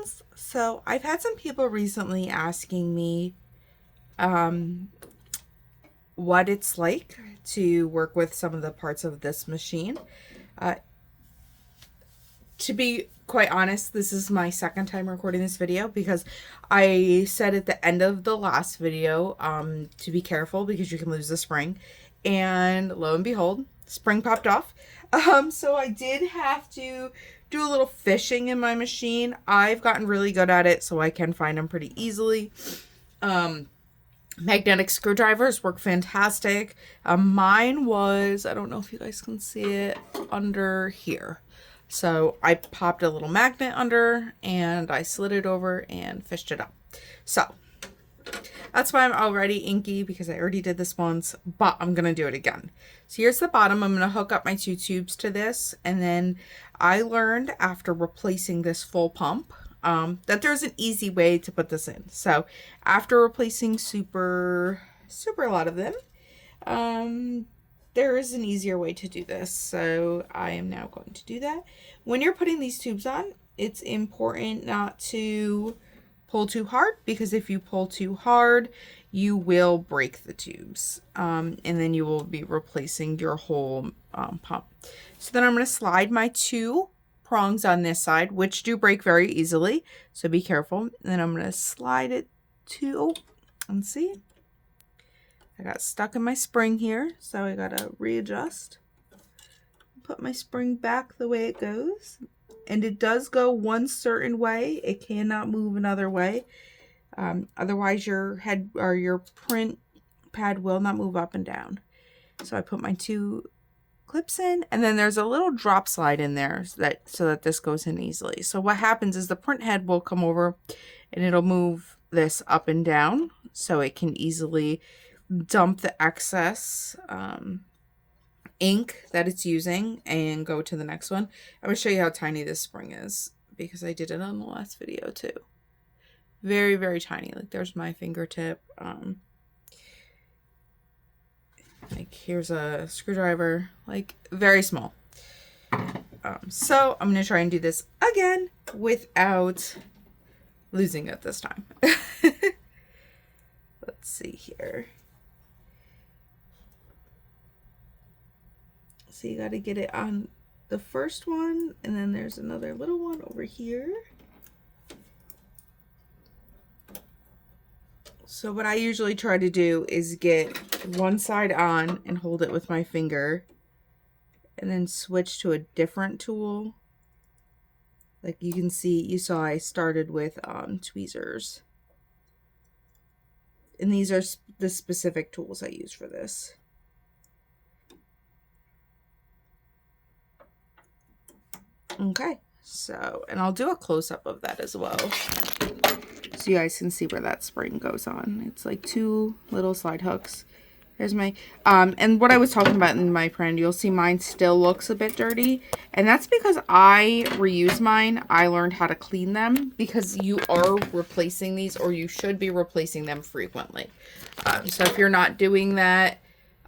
questions. So I've had some people recently asking me what it's like to work with some of the parts of this machine. To be quite honest, this is my second time recording this video because I said at the end of the last video to be careful because you can lose the spring, and lo and behold, spring popped off. So I did have to do a little fishing in my machine. I've gotten really good at it, so I can find them pretty easily. Magnetic screwdrivers work fantastic. Mine was, I don't know if you guys can see it, under here. So I popped a little magnet under and I slid it over and fished it up. So that's why I'm already inky, because I already did this once, but I'm going to do it again. So here's the bottom. I'm going to hook up my 2 tubes to this. And then I learned after replacing this full pump that there's an easy way to put this in. So after replacing super a lot of them, there is an easier way to do this. So I am now going to do that. When you're putting these tubes on, it's important not to pull too hard, because if you pull too hard, you will break the tubes. And then you will be replacing your whole pump. So then I'm going to slide my 2 prongs on this side, which do break very easily. So be careful. And then I'm going to slide it to, oh, and see, I got stuck in my spring here, so I gotta readjust. Put my spring back the way it goes. And it does go one certain way. It cannot move another way. Otherwise your head or your print pad will not move up and down. So I put my 2 clips in, and then there's a little drop slide in there so that this goes in easily. So what happens is the print head will come over and it'll move this up and down so it can easily dump the excess ink that it's using and go to the next one. I'm going to show you how tiny this spring is, because I did it on the last video too. Very, very tiny. Like, there's my fingertip. Like, here's a screwdriver. Like, very small. So I'm going to try and do this again without losing it this time. Let's see here. So you got to get it on the first one, and then there's another little one over here. So what I usually try to do is get one side on and hold it with my finger, and then switch to a different tool. Like you can see, you saw I started with tweezers. And these are the specific tools I use for this. Okay, so, and I'll do a close-up of that as well, so you guys can see where that spring goes on. It's like 2 little slide hooks. There's my, and what I was talking about in my print, you'll see mine still looks a bit dirty, and that's because I reuse mine. I learned how to clean them, because you are replacing these, or you should be replacing them frequently. So if you're not doing that,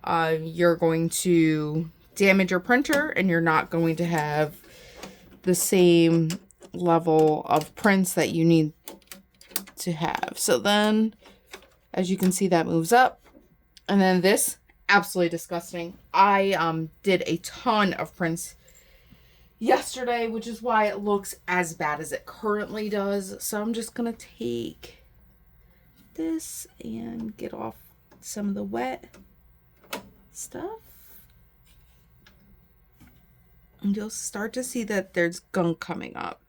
you're going to damage your printer, and you're not going to have the same level of prints that you need to have. So then, as you can see, that moves up. And then this, absolutely disgusting. I did a ton of prints yesterday, which is why it looks as bad as it currently does. So I'm just gonna take this and get off some of the wet stuff. And you'll start to see that there's gunk coming up.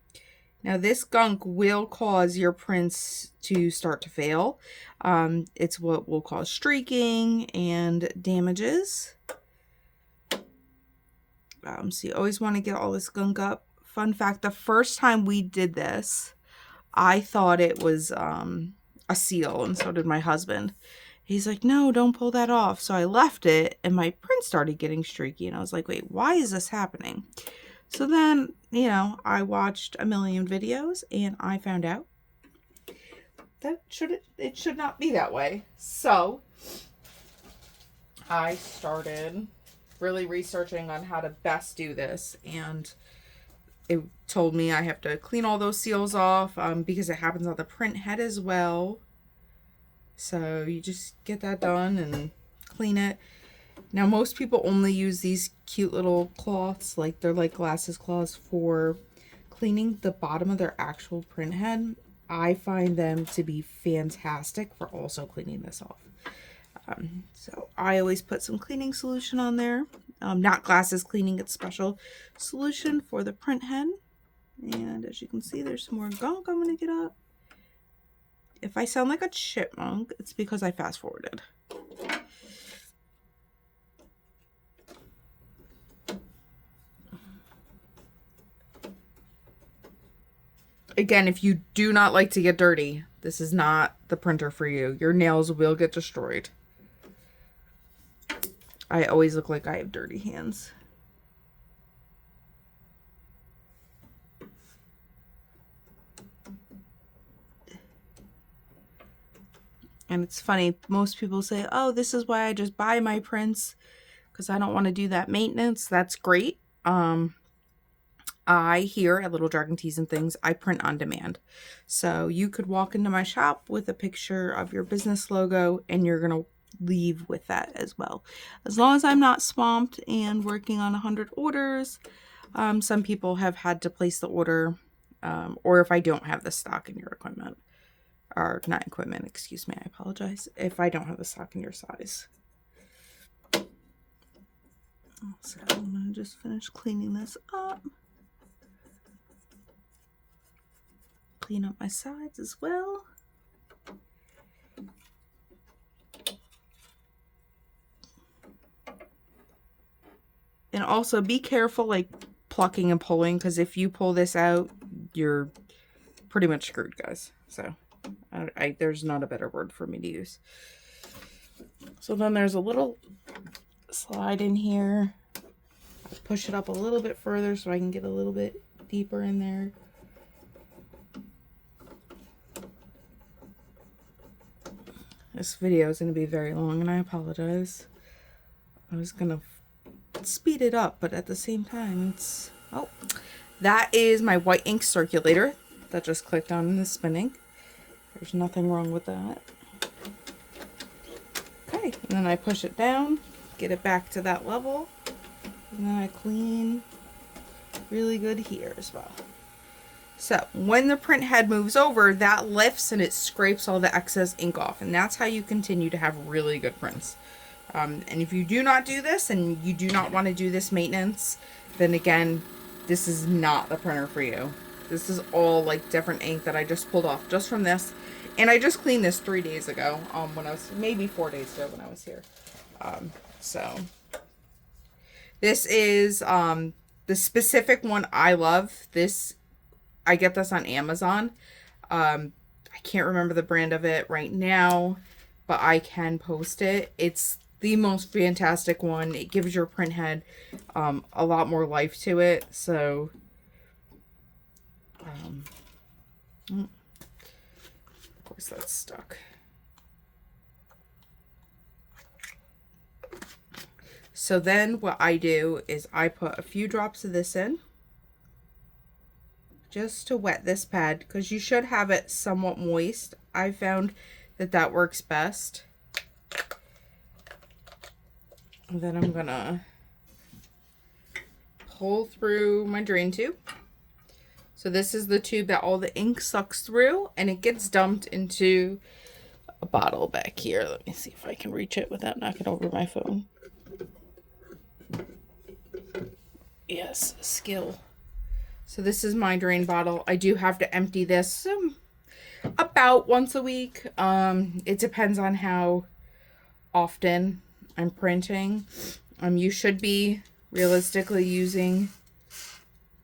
Now this gunk will cause your prints to start to fail. It's what we'll call streaking and damages. So you always want to get all this gunk up. Fun fact, the first time we did this, I thought it was a seal, and so did my husband. He's like, no, don't pull that off. So I left it, and my print started getting streaky. And I was like, wait, why is this happening? So then, you know, I watched a million videos, and I found out that it should not be that way. So I started really researching on how to best do this. And it told me I have to clean all those seals off because it happens on the print head as well. So you just get that done and clean it. Now most people only use these cute little cloths, like they're like glasses cloths, for cleaning the bottom of their actual print head. I find them to be fantastic for also cleaning this off. So I always put some cleaning solution on there. Not glasses cleaning, it's special solution for the print head. And as you can see, there's some more gunk I'm going to get up. If I sound like a chipmunk, it's because I fast forwarded. Again, if you do not like to get dirty, this is not the printer for you. Your nails will get destroyed. I always look like I have dirty hands. And it's funny, most people say, oh, this is why I just buy my prints, because I don't want to do that maintenance. That's great. I, here at Little Dragon Teas and Things, I print on demand. So you could walk into my shop with a picture of your business logo and you're going to leave with that as well. As long as I'm not swamped and working on 100 orders. Some people have had to place the order, or if I don't have the stock in your equipment, or not equipment, excuse me, I apologize, if I don't have the stock in your size. So I'm going to just finish cleaning this up. Clean up my sides as well. And also be careful like plucking and pulling, because if you pull this out, you're pretty much screwed, guys. So there's not a better word for me to use. So then there's a little slide in here. I'll push it up a little bit further so I can get a little bit deeper in there. This video is going to be very long and I apologize. I was going to speed it up, but at the same time it's... Oh, that is my white ink circulator that just clicked on and is spinning. There's nothing wrong with that. Okay, and then I push it down, get it back to that level, and then I clean really good here as well. So when the print head moves over, that lifts and it scrapes all the excess ink off, and that's how you continue to have really good prints. And if you do not do this and you do not want to do this maintenance, then again, this is not the printer for you. This is all like different ink that I just pulled off just from this. And I just cleaned this 3 days ago, when I was, maybe 4 days ago when I was here. So this is the specific one I love. This, I get this on Amazon. I can't remember the brand of it right now, but I can post it. It's the most fantastic one. It gives your print head a lot more life to it. So of course that's stuck. So then what I do is I put a few drops of this in just to wet this pad, because you should have it somewhat moist. I found that that works best. And then I'm gonna pull through my drain tube. So this is the tube that all the ink sucks through, and it gets dumped into a bottle back here. Let me see if I can reach it without knocking over my phone. Yes, skill. So this is my drain bottle. I do have to empty this about once a week. It depends on how often I'm printing. You should be realistically using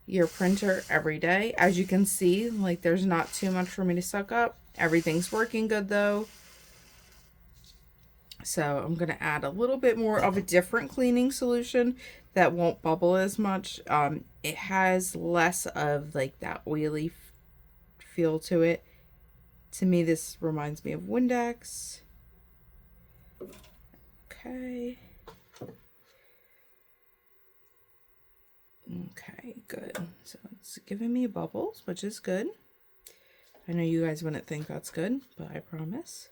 your printer every day. As you can see, like, there's not too much for me to suck up. Everything's working good though. So I'm going to add a little bit more of a different cleaning solution that won't bubble as much. It has less of like that oily feel to it. To me, this reminds me of Windex. Okay. Okay, good. So it's giving me bubbles, which is good. I know you guys wouldn't think that's good, but I promise.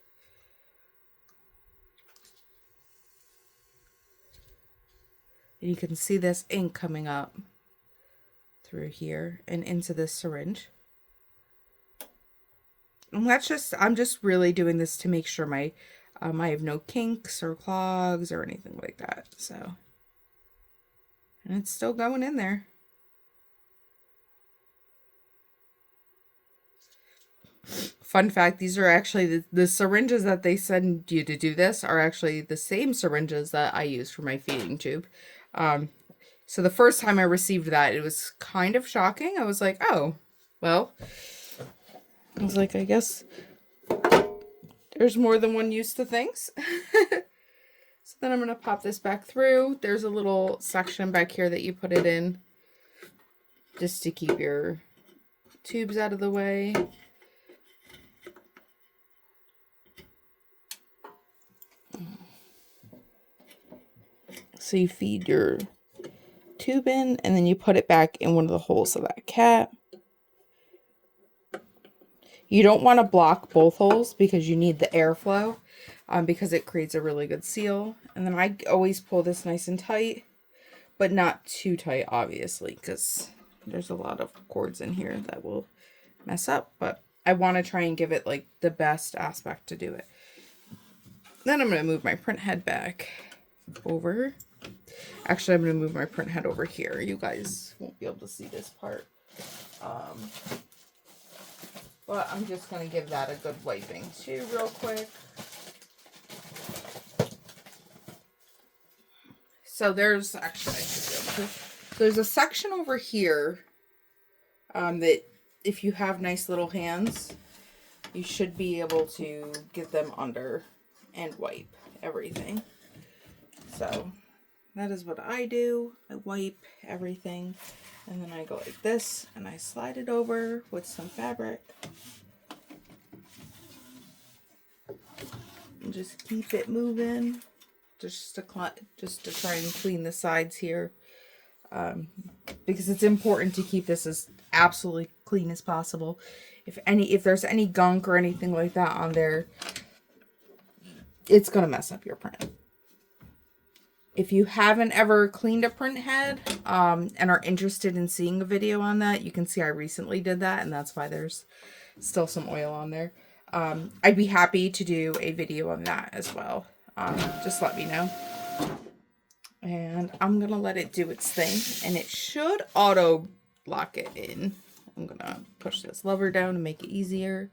And you can see this ink coming up through here and into this syringe. And I'm just really doing this to make sure I have no kinks or clogs or anything like that. So, and it's still going in there. Fun fact, these are actually the syringes that they send you to do this are actually the same syringes that I use for my feeding tube. So the first time I received that, it was kind of shocking. I was like, oh, well, I was like, I guess there's more than one use to things. So then I'm going to pop this back through. There's a little section back here that you put it in just to keep your tubes out of the way. So you feed your tube in, and then you put it back in one of the holes of that cap. You don't want to block both holes because you need the airflow, because it creates a really good seal. And then I always pull this nice and tight, but not too tight, obviously, because there's a lot of cords in here that will mess up. But I want to try and give it like the best aspect to do it. Then I'm going to move my print head back over. Actually, I'm going to move my print head over here. You guys won't be able to see this part. But I'm just going to give that a good wiping too real quick. So there's actually, I should be able to. There's a section over here that if you have nice little hands, you should be able to get them under and wipe everything. So that is what I do. I wipe everything, and then I go like this, and I slide it over with some fabric. And just keep it moving, just to try and clean the sides here, because it's important to keep this as absolutely clean as possible. If there's any gunk or anything like that on there, it's gonna mess up your print. If you haven't ever cleaned a print head and are interested in seeing a video on that, you can see I recently did that, and that's why there's still some oil on there. I'd be happy to do a video on that as well. Just let me know. And I'm going to let it do its thing, and it should auto lock it in. I'm going to push this lever down to make it easier.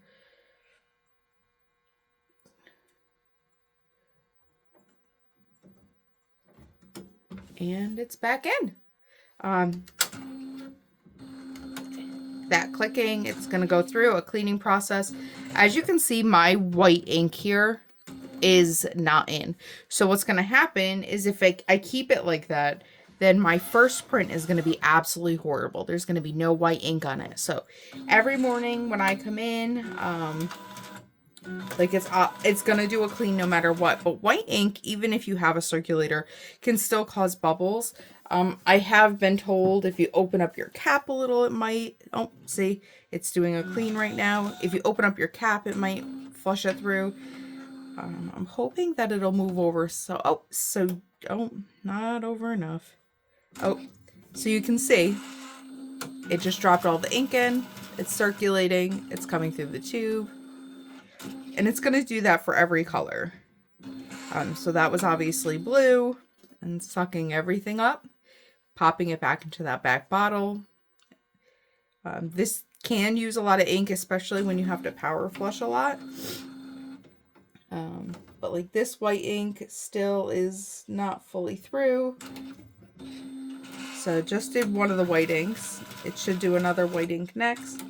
And it's back in. That clicking, it's going to go through a cleaning process. As you can see, my white ink here is not in. So what's going to happen is if I keep it like that, then my first print is going to be absolutely horrible. There's going to be no white ink on it. So every morning when I come in, like it's going to do a clean no matter what. But white ink, even if you have a circulator, can still cause bubbles. I have been told if you open up your cap a little, it might, oh, see, it's doing a clean right now. If you open up your cap, it might flush it through. I'm hoping that it'll move over. So, not over enough. Oh, so you can see it just dropped all the ink in. It's circulating. It's coming through the tube. And it's going to do that for every color. So that was obviously blue and sucking everything up, popping it back into that back bottle. This can use a lot of ink, especially when you have to power flush a lot. But like this white ink still is not fully through. So just did one of the white inks. It should do another white ink next.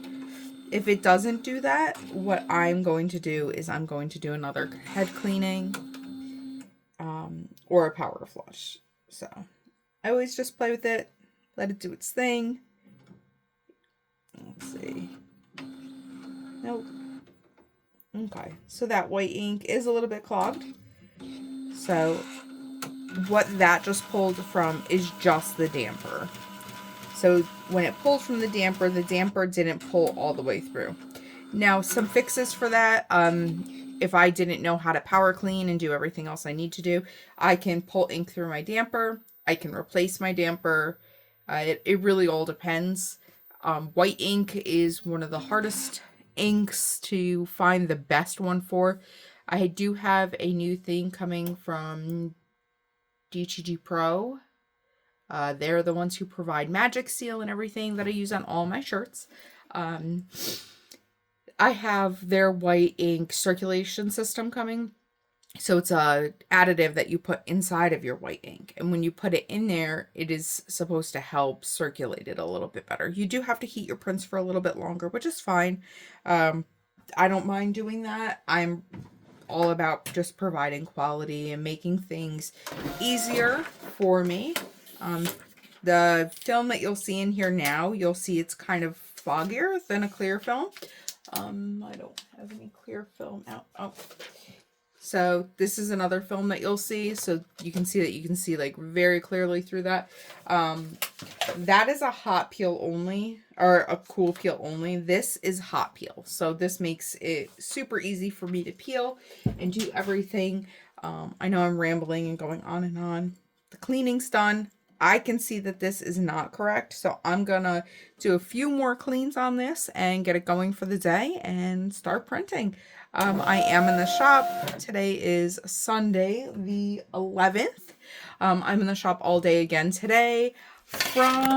If it doesn't do that, what I'm going to do is I'm going to do another head cleaning or a power flush. So I always just play with it, let it do its thing. Let's see. Nope. Okay, so that white ink is a little bit clogged. So what that just pulled from is just the damper. So when it pulled from the damper didn't pull all the way through. Now, some fixes for that. If I didn't know how to power clean and do everything else I need to do, I can pull ink through my damper. I can replace my damper. It really all depends. White ink is one of the hardest inks to find the best one for. I do have a new thing coming from DTG Pro. They're the ones who provide Magic Seal and everything that I use on all my shirts. I have their white ink circulation system coming. So it's a additive that you put inside of your white ink. And when you put it in there, it is supposed to help circulate it a little bit better. You do have to heat your prints for a little bit longer, which is fine. I don't mind doing that. I'm all about just providing quality and making things easier for me. The film that you'll see in here now, you'll see it's kind of foggier than a clear film. I don't have any clear film out. Oh. So this is another film that you'll see. So you can see like very clearly through that. That is a hot peel only, or a cool peel only. This is hot peel. So this makes it super easy for me to peel and do everything. I know I'm rambling and going on and on. The cleaning's done. I can see that this is not correct. So I'm gonna do a few more cleans on this and get it going for the day and start printing. I am in the shop. Today is Sunday, the 11th. I'm in the shop all day again today from